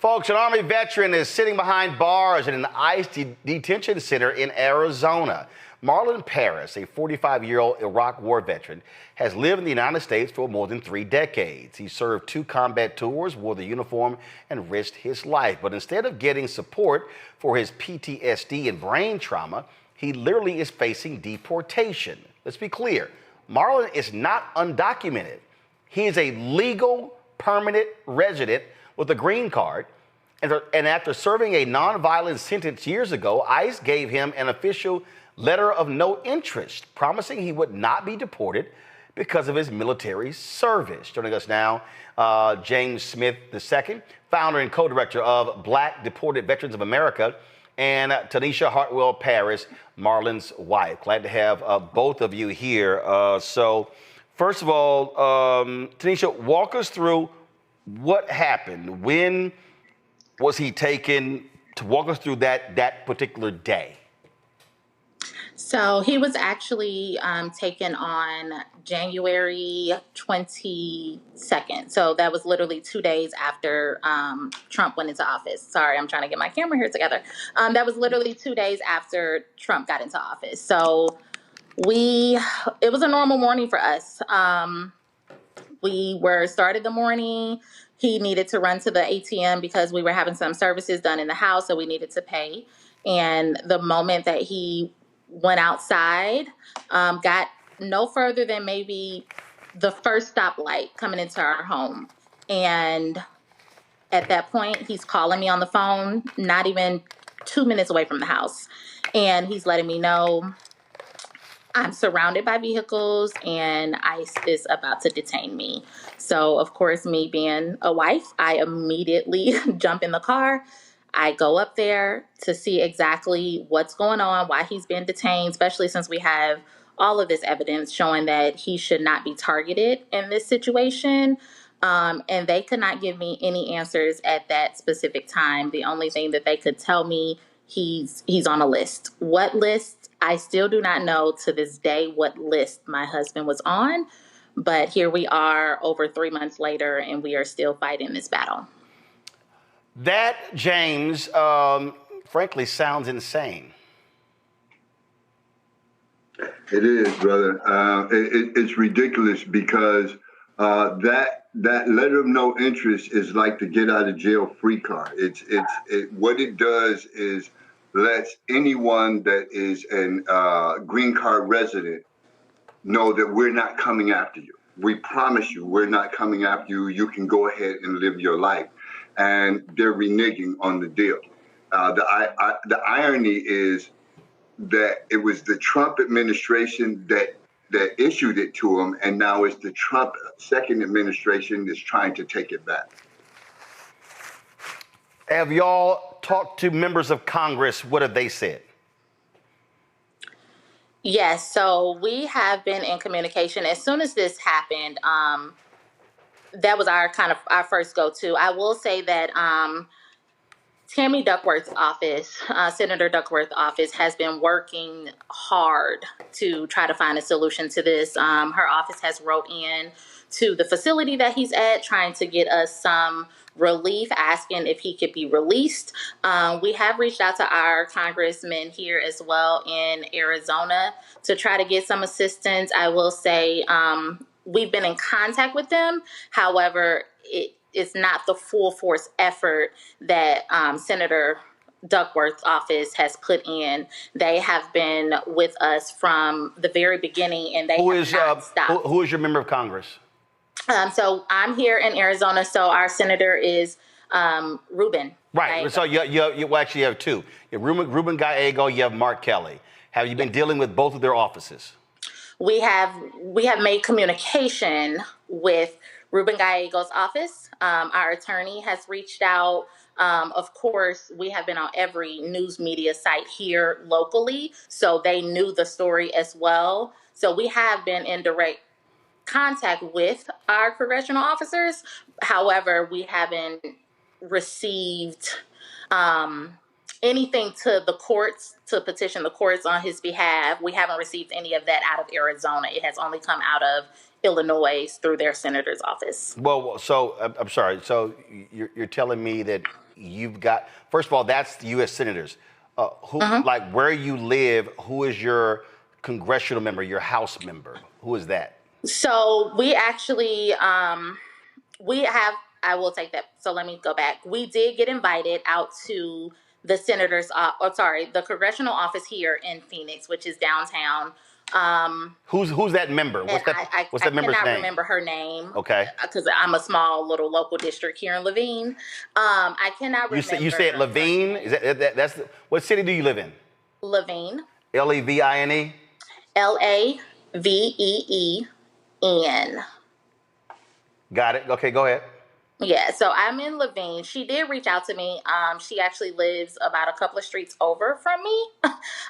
Folks, an Army veteran is sitting behind bars in an ICE detention center in Arizona. Marlon Paris, a 45-year-old Iraq War veteran, has lived in the United States for more than 3 decades. He served 2 combat tours, wore the uniform, and risked his life. But instead of getting support for his PTSD and brain trauma, he literally is facing deportation. Let's be clear, Marlon is not undocumented. He is a legal, permanent resident with a green card. And after serving a nonviolent sentence years ago, ICE gave him an official letter of no interest, promising he would not be deported because of his military service. Joining us now, James Smith II, founder and co-director of Black Deported Veterans of America, and Tanisha Hartwell-Parris, Marlon's wife. Glad to have both of you here. So first of all, Tanisha, walk us through what happened. When was he taken? To walk us through that particular day. So he was actually taken on January 22nd. So that was literally 2 days after Trump went into office. Sorry, I'm trying to get my camera here together. That was literally 2 days after Trump got into office. So it was a normal morning for us. We started the morning. He needed to run to the ATM because we were having some services done in the house, so we needed to pay. And the moment that he went outside, got no further than maybe the first stoplight coming into our home. And at that point, he's calling me on the phone, not even 2 minutes away from the house. And he's letting me know I'm surrounded by vehicles and ICE is about to detain me. So, of course, me being a wife, I immediately jump in the car. I go up there to see exactly what's going on, why he's been detained, especially since we have all of this evidence showing that he should not be targeted in this situation. And they could not give me any answers at that specific time. The only thing that they could tell me, he's on a list. What list? I still do not know to this day what list my husband was on. But here we are over 3 months later, and we are still fighting this battle. That, James, frankly, sounds insane. It is, brother. It's ridiculous because that letter of no interest is like the get out of jail free card. What it does is lets anyone that is a green card resident know that we're not coming after you. We promise you we're not coming after you. You can go ahead and live your life. And they're reneging on the deal. The irony is that it was the Trump administration that issued it to him, and now it's the Trump second administration that's trying to take it back. Have y'all talked to members of Congress? What have they said? Yes, so we have been in communication. As soon as this happened, that was our first go-to. I will say that Tammy Duckworth's office, Senator Duckworth's office, has been working hard to try to find a solution to this. Her office has wrote in to the facility that he's at, trying to get us some relief, asking if he could be released. We have reached out to our congressman here as well in Arizona to try to get some assistance. I will say we've been in contact with them. However, it's not the full force effort that Senator Duckworth's office has put in. They have been with us from the very beginning, and they have not stopped. Who is your member of Congress? So I'm here in Arizona. So our senator is Ruben. Right. So you actually have 2. You have Ruben Gallego. You have Mark Kelly. Have you been dealing with both of their offices? We have made communication with Ruben Gallego's office. Our attorney has reached out. Of course, we have been on every news media site here locally, so they knew the story as well. So we have been in direct contact with our congressional officers. However, we haven't received anything to the courts to petition the courts on his behalf. We haven't received any of that out of Arizona. It has only come out of Illinois through their senator's office. Well, so I'm sorry. So you're telling me that you've got, first of all, that's the U.S. senators. Like where you live, who is your congressional member, your House member? Who is that? So we actually, we have, I will take that. So let me go back. We did get invited out to the senators, the congressional office here in Phoenix, which is downtown. Who's that member? And What's I that member's cannot name? remember her name. Okay. Because I'm a small little local district here in Levine. I cannot remember. You said Levine? Is that's what city do you live in? Levine. Levine? Laveen. Got it. Okay, go ahead. Yeah, so I'm in Levine. She did reach out to me. She actually lives about a couple of streets over from me.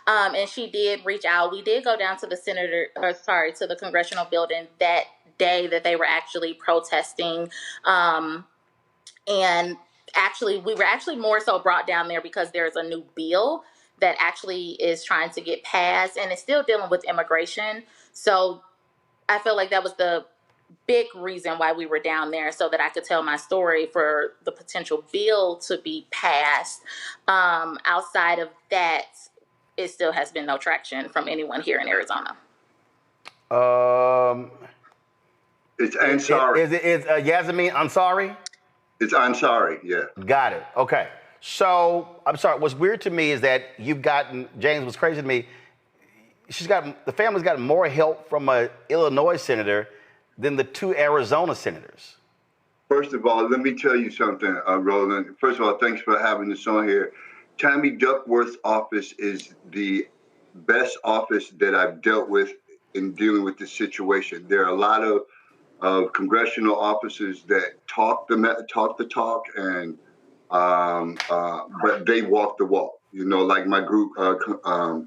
And she did reach out. We did go down to the to the congressional building that day that they were actually protesting. And actually, we were actually more so brought down there because there's a new bill that actually is trying to get passed, and it's still dealing with immigration. So I feel like that was the big reason why we were down there, so that I could tell my story for the potential bill to be passed. Outside of that, it still has been no traction from anyone here in Arizona. It's Ansari. Is Yasmin Ansari? It's Ansari, yeah. Got it. Okay. So I'm sorry. What's weird to me is that you've gotten, James, what's crazy to me, the family's gotten more help from an Illinois senator than the 2 Arizona senators. First of all, let me tell you something, Roland. First of all, thanks for having us on here. Tammy Duckworth's office is the best office that I've dealt with in dealing with this situation. There are a lot of congressional officers that talk the talk, and but they walk the walk. You know, like my group,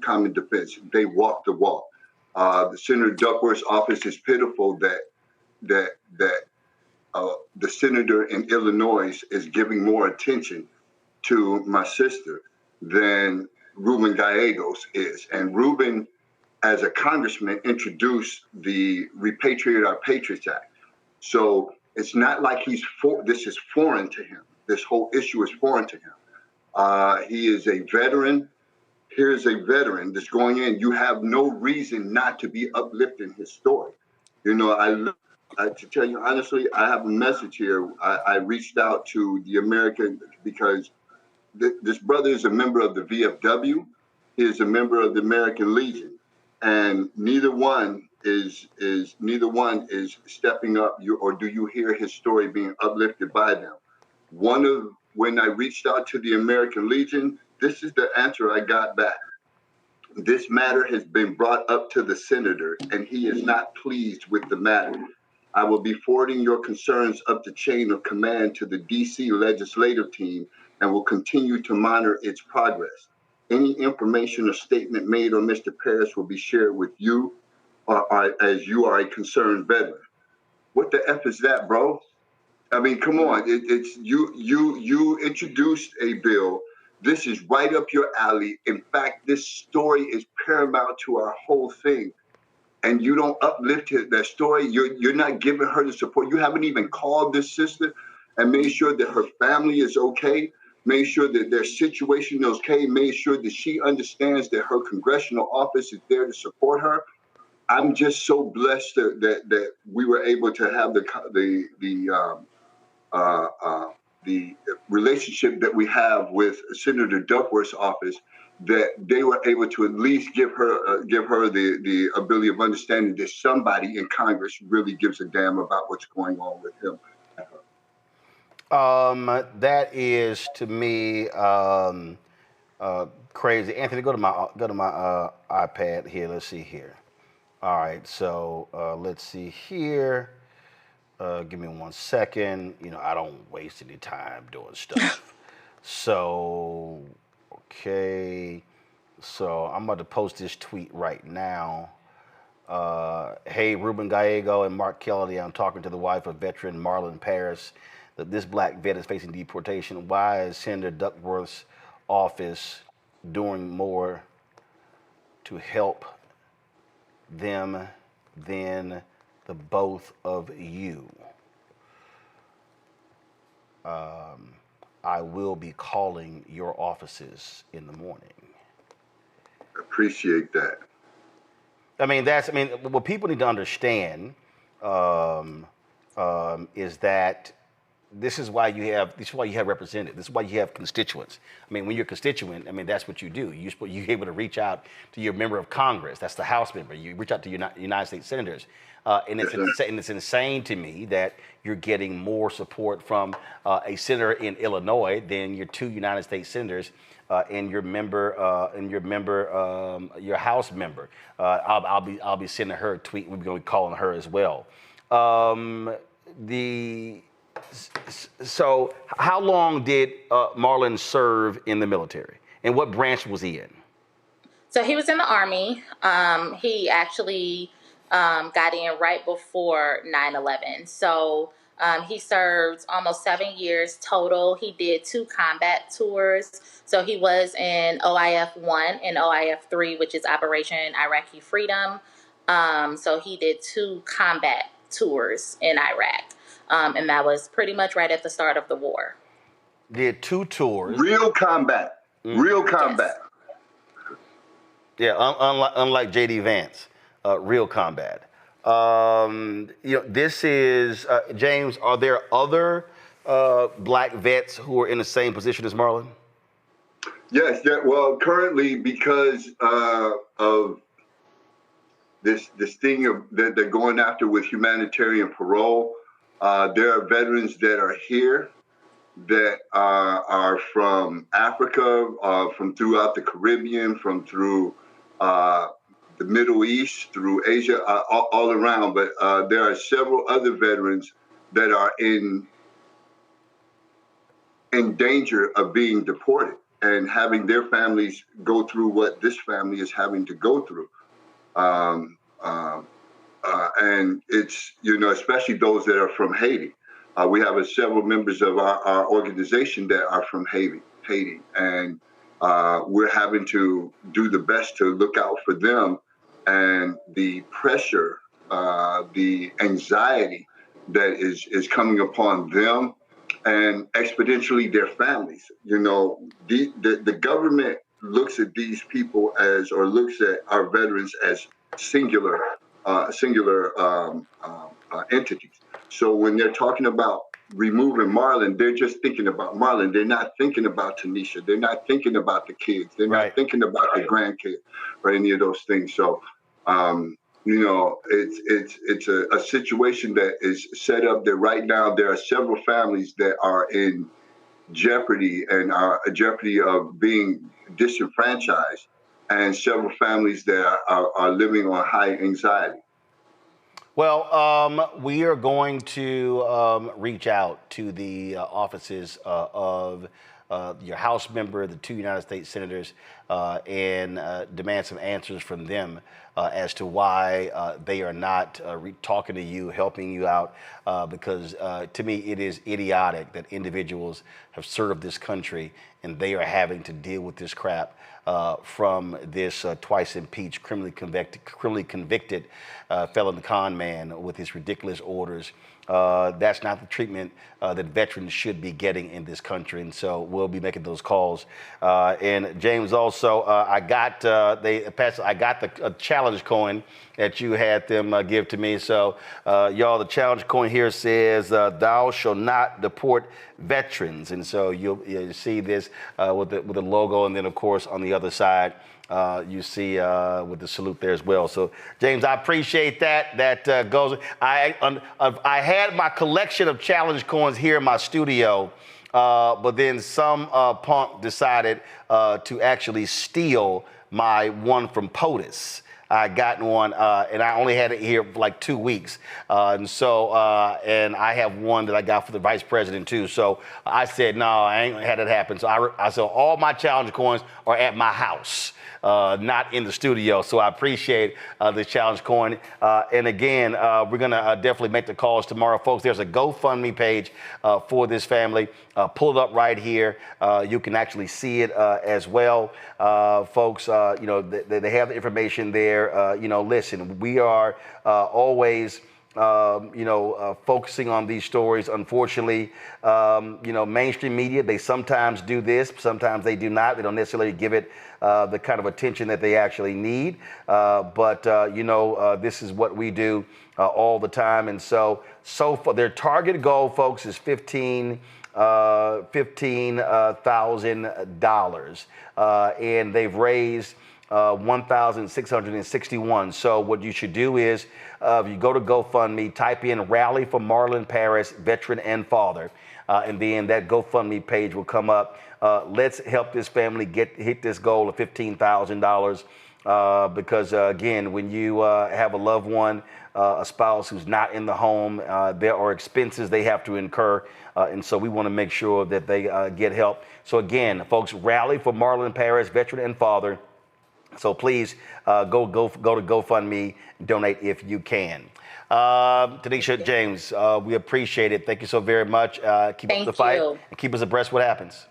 Common Defense, they walk the walk. The Senator Duckworth's office is pitiful that the senator in Illinois is giving more attention to my sister than Ruben Gallegos is. And Ruben, as a congressman, introduced the Repatriate Our Patriots Act. So it's not like this is foreign to him. This whole issue is foreign to him. He is a veteran. Here's a veteran that's going in. You have no reason not to be uplifting his story. You know, to tell you honestly, I have a message here. I reached out to the American, because this brother is a member of the VFW. He is a member of the American Legion, and neither one is stepping up. Or do you hear his story being uplifted by them? When I reached out to the American Legion, this is the answer I got back. This matter has been brought up to the senator, and he is not pleased with the matter. I will be forwarding your concerns up the chain of command to the D.C. legislative team and will continue to monitor its progress. Any information or statement made on Mr. Paris will be shared with you, as you are a concerned veteran. What the F is that, bro? I mean, come on. It's you introduced a bill. This is right up your alley. In fact, this story is paramount to our whole thing. And you don't uplift that story. You're not giving her the support. You haven't even called this sister and made sure that her family is okay, made sure that their situation is okay, made sure that she understands that her congressional office is there to support her. I'm just so blessed that we were able to have the relationship that we have with Senator Duckworth's office, that they were able to at least give her the ability of understanding that somebody in Congress really gives a damn about what's going on with him. That is to me crazy. Anthony, go to my iPad here. Let's see here. All right, so let's see here. Give me 1 second. You know, I don't waste any time doing stuff. So, okay. So I'm about to post this tweet right now. Hey, Ruben Gallego and Mark Kennedy, I'm talking to the wife of veteran Marlon Paris. That this black vet is facing deportation. Why is Senator Duckworth's office doing more to help them than the both of you? I will be calling your offices in the morning. Appreciate that. I mean, what people need to understand is that this is why you have representatives. This is why you have constituents. I mean, when you're a constituent, I mean, that's what you do. You're able to reach out to your member of Congress. That's the House member. You reach out to your United States senators. And it's insane to me that you're getting more support from a senator in Illinois than your two United States senators and your House member. I'll be sending her a tweet. We're going to be calling her as well. So how long did Marlon serve in the military, and what branch was he in? So he was in the Army. He actually got in right before 9/11. So he served almost 7 years total. He did 2 combat tours. So he was in OIF 1 and OIF 3, which is Operation Iraqi Freedom. So he did 2 combat tours in Iraq. And that was pretty much right at the start of the war. Did 2 tours. Real combat. Real combat. Yes. Yeah, unlike J.D. Vance, real combat. This is, James, are there other black vets who are in the same position as Marlon? Yes. Well, currently, because of this thing that they're going after with humanitarian parole, there are veterans that are here that are from Africa, from throughout the Caribbean, from through the Middle East, through Asia, all around. But there are several other veterans that are in danger of being deported and having their families go through what this family is having to go through. And it's, especially those that are from Haiti. We have several members of our organization that are from Haiti, and we're having to do the best to look out for them and the pressure, the anxiety that is coming upon them and exponentially their families. The government looks at these people looks at our veterans as singular entities. So when they're talking about removing Marlon, they're just thinking about Marlon. They're not thinking about Tanisha. They're not thinking about the kids. They're not thinking about the grandkids or any of those things. So, it's a situation that is set up that right now there are several families that are in jeopardy and are a jeopardy of being disenfranchised, and several families that are living on high anxiety. Well, we are going to reach out to the offices of your House member, the 2 United States senators, and demand some answers from them as to why they are not talking to you, helping you out, because to me it is idiotic that individuals have served this country and they are having to deal with this crap from this twice impeached, criminally convicted felon con man with his ridiculous orders. That's not the treatment that veterans should be getting in this country, and so we'll be making those calls. And James, also, I got the challenge coin that you had them give to me. So, y'all, the challenge coin here says, "Thou shall not deport veterans," and so you'll see this with the logo, and then of course on the other side. You see with the salute there as well. So, James, I appreciate that. That goes. I had my collection of challenge coins here in my studio, but then some punk decided to actually steal my one from POTUS. I gotten one, and I only had it here for like 2 weeks. And I have one that I got for the vice president too. So I said, no, I ain't gonna have that happen. So I said, all my challenge coins are at my house, not in the studio. So I appreciate the challenge coin. And again, we're gonna definitely make the calls tomorrow, folks. There's a GoFundMe page for this family. Pull it up right here. You can actually see it as well, folks. They have the information there. Listen, we are always focusing on these stories. Unfortunately, mainstream media, they sometimes do this, sometimes they do not. They don't necessarily give it the kind of attention that they actually need. But this is what we do all the time. And so far, their target goal, folks, is $15,000, and they've raised 1,661. So what you should do is, if you go to GoFundMe, type in "Rally for Marlon Paris, Veteran and Father," and then that GoFundMe page will come up. Let's help this family hit this goal of $15,000, because again, when you have a loved one, a spouse who's not in the home, there are expenses they have to incur, and so we want to make sure that they get help. So again, folks, rally for Marlon Paris, Veteran and Father. So please go to GoFundMe, donate if you can. Tanisha, James, we appreciate it. Thank you so very much. Keep up the fight and keep us abreast what happens.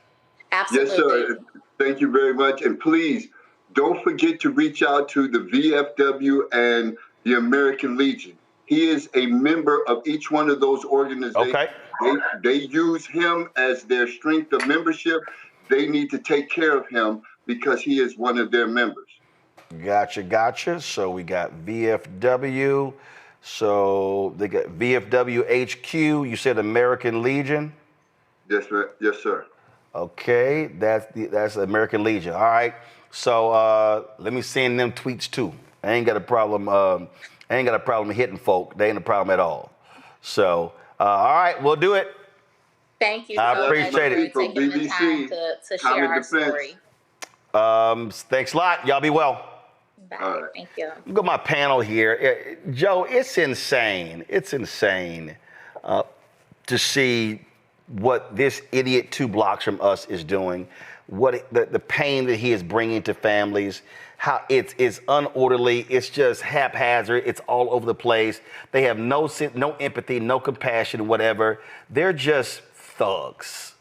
Absolutely. Yes, sir. Thank you very much. And please don't forget to reach out to the VFW and the American Legion. He is a member of each one of those organizations. Okay. They use him as their strength of membership. They need to take care of him because he is one of their members. Gotcha. So we got VFW. So they got VFW HQ. You said American Legion? Yes, sir. Okay, that's the American Legion. All right. So let me send them tweets too. I ain't got a problem. Hitting folk. They ain't a problem at all. So all right, we'll do it. Thank you. I so appreciate much it. for taking the time to share our story. Thanks a lot. Y'all be well. Bye. Right. Thank you. Look at my panel here. Joe, it's insane. It's insane to see what this idiot 2 blocks from us is doing, what the pain that he is bringing to families, how it's unorderly, it's just haphazard, it's all over the place. They have no empathy, no compassion, whatever. They're just thugs.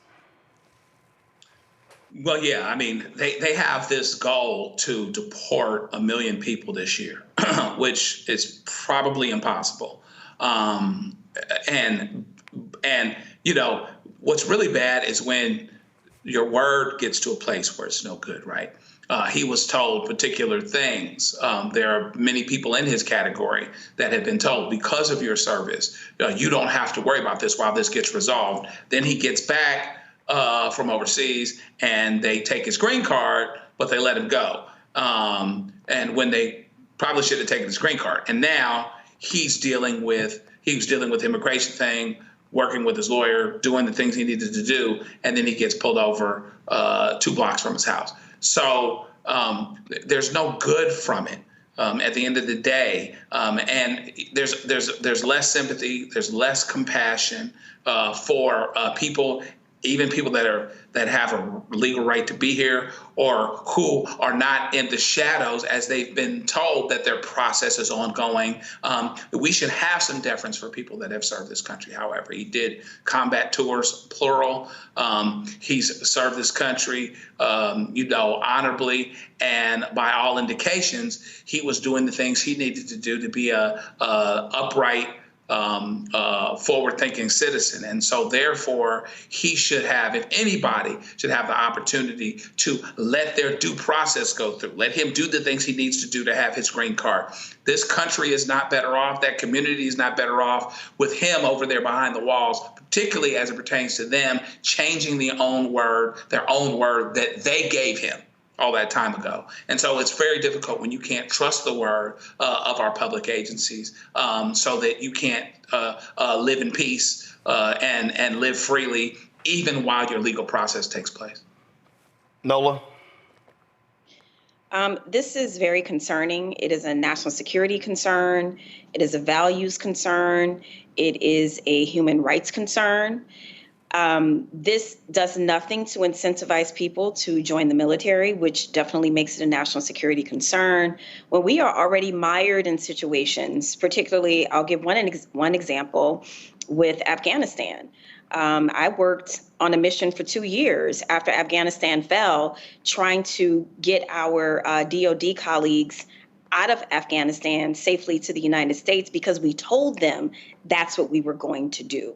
Well, yeah, I mean, they have this goal to deport 1 million people this year, which is probably impossible. And what's really bad is when your word gets to a place where it's no good, right? He was told particular things. There are many people in his category that have been told, because of your service, you don't have to worry about this while this gets resolved. Then he gets back from overseas and they take his green card, but they let him go. And when they probably should have taken his green card. And now he was dealing with immigration thing, working with his lawyer, doing the things he needed to do, and then he gets pulled over 2 blocks from his house. So there's no good from it at the end of the day, and there's less sympathy, there's less compassion for people, even people that have a legal right to be here or who are not in the shadows as they've been told that their process is ongoing. We should have some deference for people that have served this country. However, he did combat tours, plural. He's served this country, honorably, and by all indications, he was doing the things he needed to do to be a upright, forward-thinking citizen. And so therefore, he should have, if anybody should have the opportunity to let their due process go through, let him do the things he needs to do to have his green card. This country is not better off. That community is not better off with him over there behind the walls, particularly as it pertains to them changing their own word that they gave him all that time ago. And so it's very difficult when you can't trust the word of our public agencies, so that you can't live in peace and live freely, even while your legal process takes place. Nola? This is very concerning. It is a national security concern. It is a values concern. It is a human rights concern. This does nothing to incentivize people to join the military, which definitely makes it a national security concern. When we are already mired in situations, particularly, I'll give one example with Afghanistan. I worked on a mission for 2 years after Afghanistan fell, trying to get our DOD colleagues out of Afghanistan safely to the United States because we told them that's what we were going to do.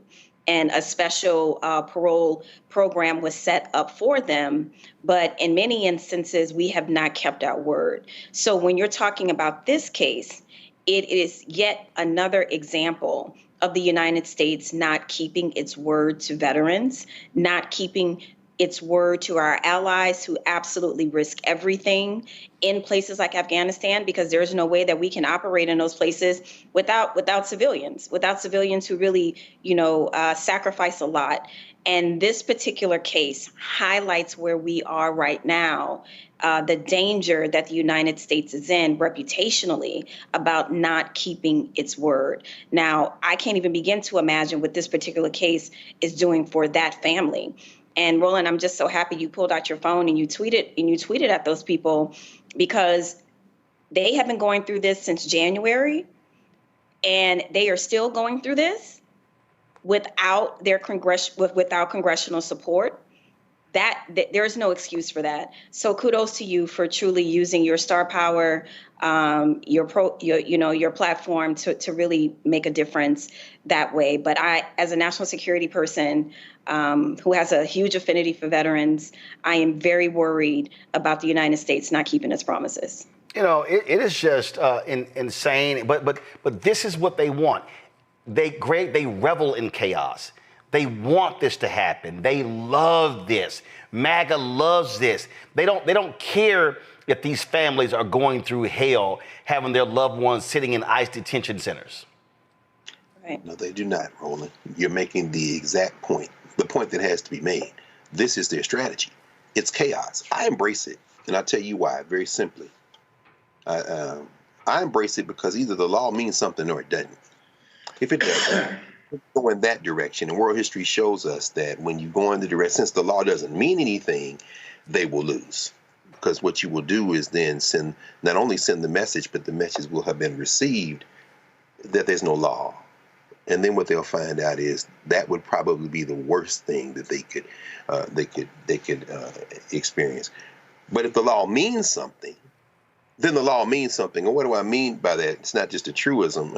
And a special parole program was set up for them. But in many instances, we have not kept our word. So when you're talking about this case, it is yet another example of the United States not keeping its word to veterans, not keeping its word to our allies who absolutely risk everything in places like Afghanistan, because there's no way that we can operate in those places without civilians who really, sacrifice a lot. And this particular case highlights where we are right now, the danger that the United States is in reputationally about not keeping its word. Now, I can't even begin to imagine what this particular case is doing for that family. And Roland, I'm just so happy you pulled out your phone and you tweeted at those people, because they have been going through this since January, and they are still going through this without congressional support. That there is no excuse for that. So kudos to you for truly using your star power, your platform to really make a difference that way. But I, as a national security person who has a huge affinity for veterans, I am very worried about the United States not keeping its promises. It is just insane. But this is what they want. They revel in chaos. They want this to happen. They love this. MAGA loves this. They don't care if these families are going through hell, having their loved ones sitting in ICE detention centers. Right. No, they do not, Roland. You're making the exact point, the point that has to be made. This is their strategy. It's chaos. I embrace it, and I'll tell you why, very simply. I embrace it because either the law means something or it doesn't. If it doesn't, go in that direction. And world history shows us that when you go in the direction, since the law doesn't mean anything, they will lose. Because what you will do is then not only send the message, but the message will have been received that there's no law. And then what they'll find out is that would probably be the worst thing that they could experience. But if the law means something, then the law means something. And what do I mean by that? It's not just a truism.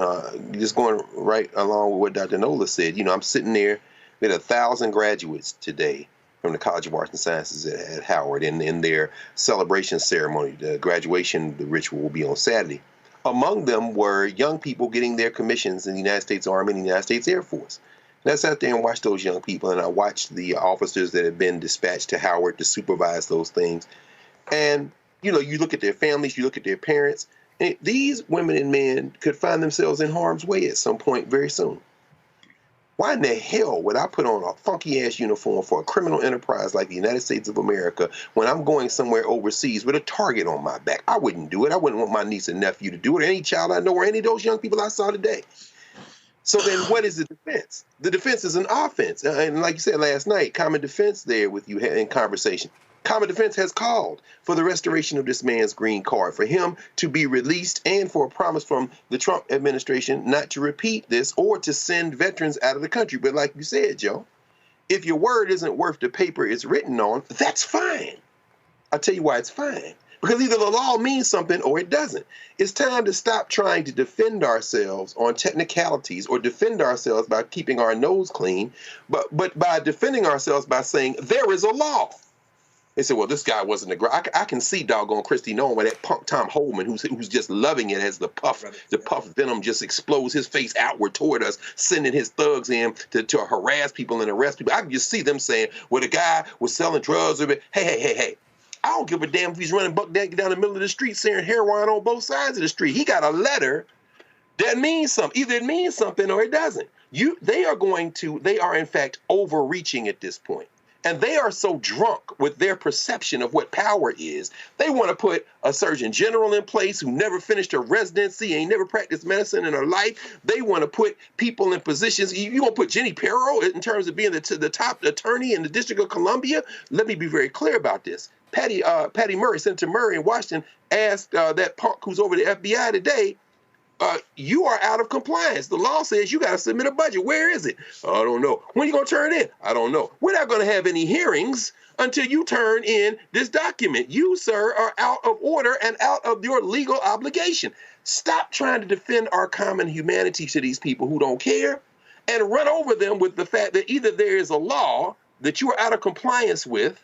Just going right along with what Dr. Nola said, I'm sitting there with 1,000 graduates today from the College of Arts and Sciences at Howard, and in their celebration ceremony, the graduation, the ritual will be on Saturday. Among them were young people getting their commissions in the United States Army and the United States Air Force. And I sat there and watched those young people, and I watched the officers that had been dispatched to Howard to supervise those things. And you look at their families, you look at their parents, and these women and men could find themselves in harm's way at some point very soon. Why in the hell would I put on a funky-ass uniform for a criminal enterprise like the United States of America when I'm going somewhere overseas with a target on my back? I wouldn't do it. I wouldn't want my niece and nephew to do it, or any child I know, or any of those young people I saw today. So then what is the defense? The defense is an offense. And like you said last night, Common Defense there with you in conversation. Common Defense has called for the restoration of this man's green card, for him to be released, and for a promise from the Trump administration not to repeat this or to send veterans out of the country. But like you said, Joe, if your word isn't worth the paper it's written on, that's fine. I'll tell you why it's fine. Because either the law means something or it doesn't. It's time to stop trying to defend ourselves on technicalities or defend ourselves by keeping our nose clean, but by defending ourselves by saying there is a law. They said, well, this guy wasn't a guy. I can see doggone Christy Nolan with that punk Tom Holman who's just loving it as the puff venom just explodes his face outward toward us, sending his thugs in to harass people and arrest people. I can just see them saying, well, the guy was selling drugs. Hey. I don't give a damn if he's running buck down the middle of the street selling heroin on both sides of the street. He got a letter that means something. Either it means something or it doesn't. They are in fact overreaching at this point. And they are so drunk with their perception of what power is, they want to put a surgeon general in place who never finished a residency, ain't never practiced medicine in her life. They want to put people in positions. You want to put Jenny Perro in terms of being the top attorney in the District of Columbia? Let me be very clear about this. Patty Murray, Senator Murray in Washington, asked that punk who's over the FBI today, you are out of compliance. The law says you got to submit a budget. Where is it? I don't know. When are you going to turn it in? I don't know. We're not going to have any hearings until you turn in this document. You, sir, are out of order and out of your legal obligation. Stop trying to defend our common humanity to these people who don't care and run over them with the fact that either there is a law that you are out of compliance with,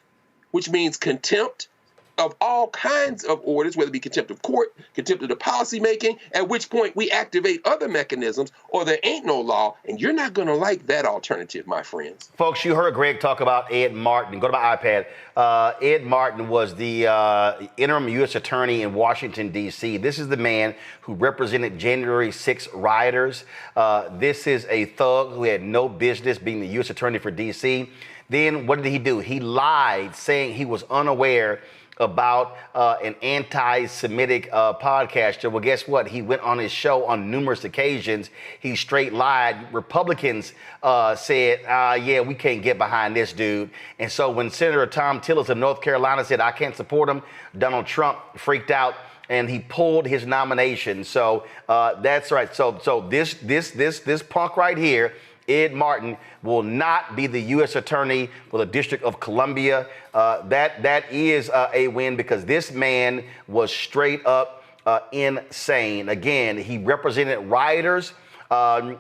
which means contempt of all kinds of orders, whether it be contempt of court, contempt of the policy making, at which point we activate other mechanisms, or there ain't no law, and you're not going to like that alternative, my friends. Folks, you heard Greg talk about Ed Martin. Go to my iPad. Ed Martin was the interim U.S. attorney in Washington, D.C. This is the man who represented January 6 rioters. This is a thug who had no business being the U.S. attorney for D.C. Then what did he do? He lied, saying he was unaware about an anti-Semitic podcaster. Well, guess what? He went on his show on numerous occasions. He straight lied. Republicans said, yeah, we can't get behind this dude. And so when Senator Tom Tillis of North Carolina said, I can't support him, Donald Trump freaked out and he pulled his nomination. So that's right. So this punk right here, Ed Martin, will not be the U.S. attorney for the District of Columbia. That is a win, because this man was straight up insane. Again, he represented rioters.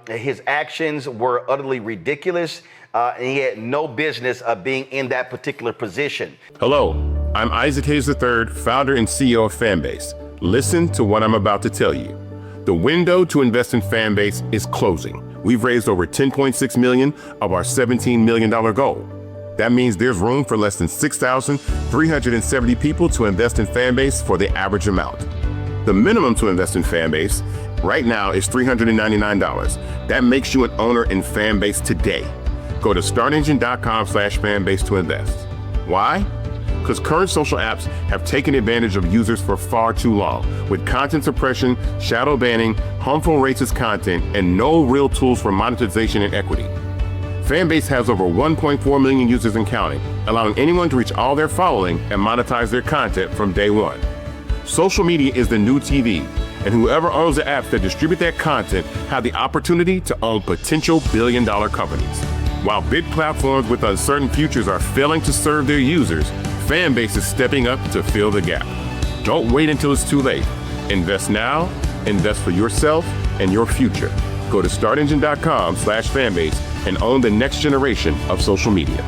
His actions were utterly ridiculous, and he had no business being in that particular position. Hello, I'm Isaac Hayes III, founder and CEO of Fanbase. Listen to what I'm about to tell you. The window to invest in Fanbase is closing. We've raised over $10.6 million of our $17 million goal. That means there's room for less than 6,370 people to invest in Fanbase for the average amount. The minimum to invest in Fanbase right now is $399. That makes you an owner in Fanbase today. Go to startengine.com/fanbase to invest. Why? Because current social apps have taken advantage of users for far too long, with content suppression, shadow banning, harmful racist content, and no real tools for monetization and equity. Fanbase has over 1.4 million users and counting, allowing anyone to reach all their following and monetize their content from day one. Social media is the new TV, and whoever owns the apps that distribute that content have the opportunity to own potential billion-dollar companies. While big platforms with uncertain futures are failing to serve their users, Fanbase is stepping up to fill the gap. Don't wait until it's too late. Invest now, invest for yourself and your future. Go to startengine.com/fanbase and own the next generation of social media.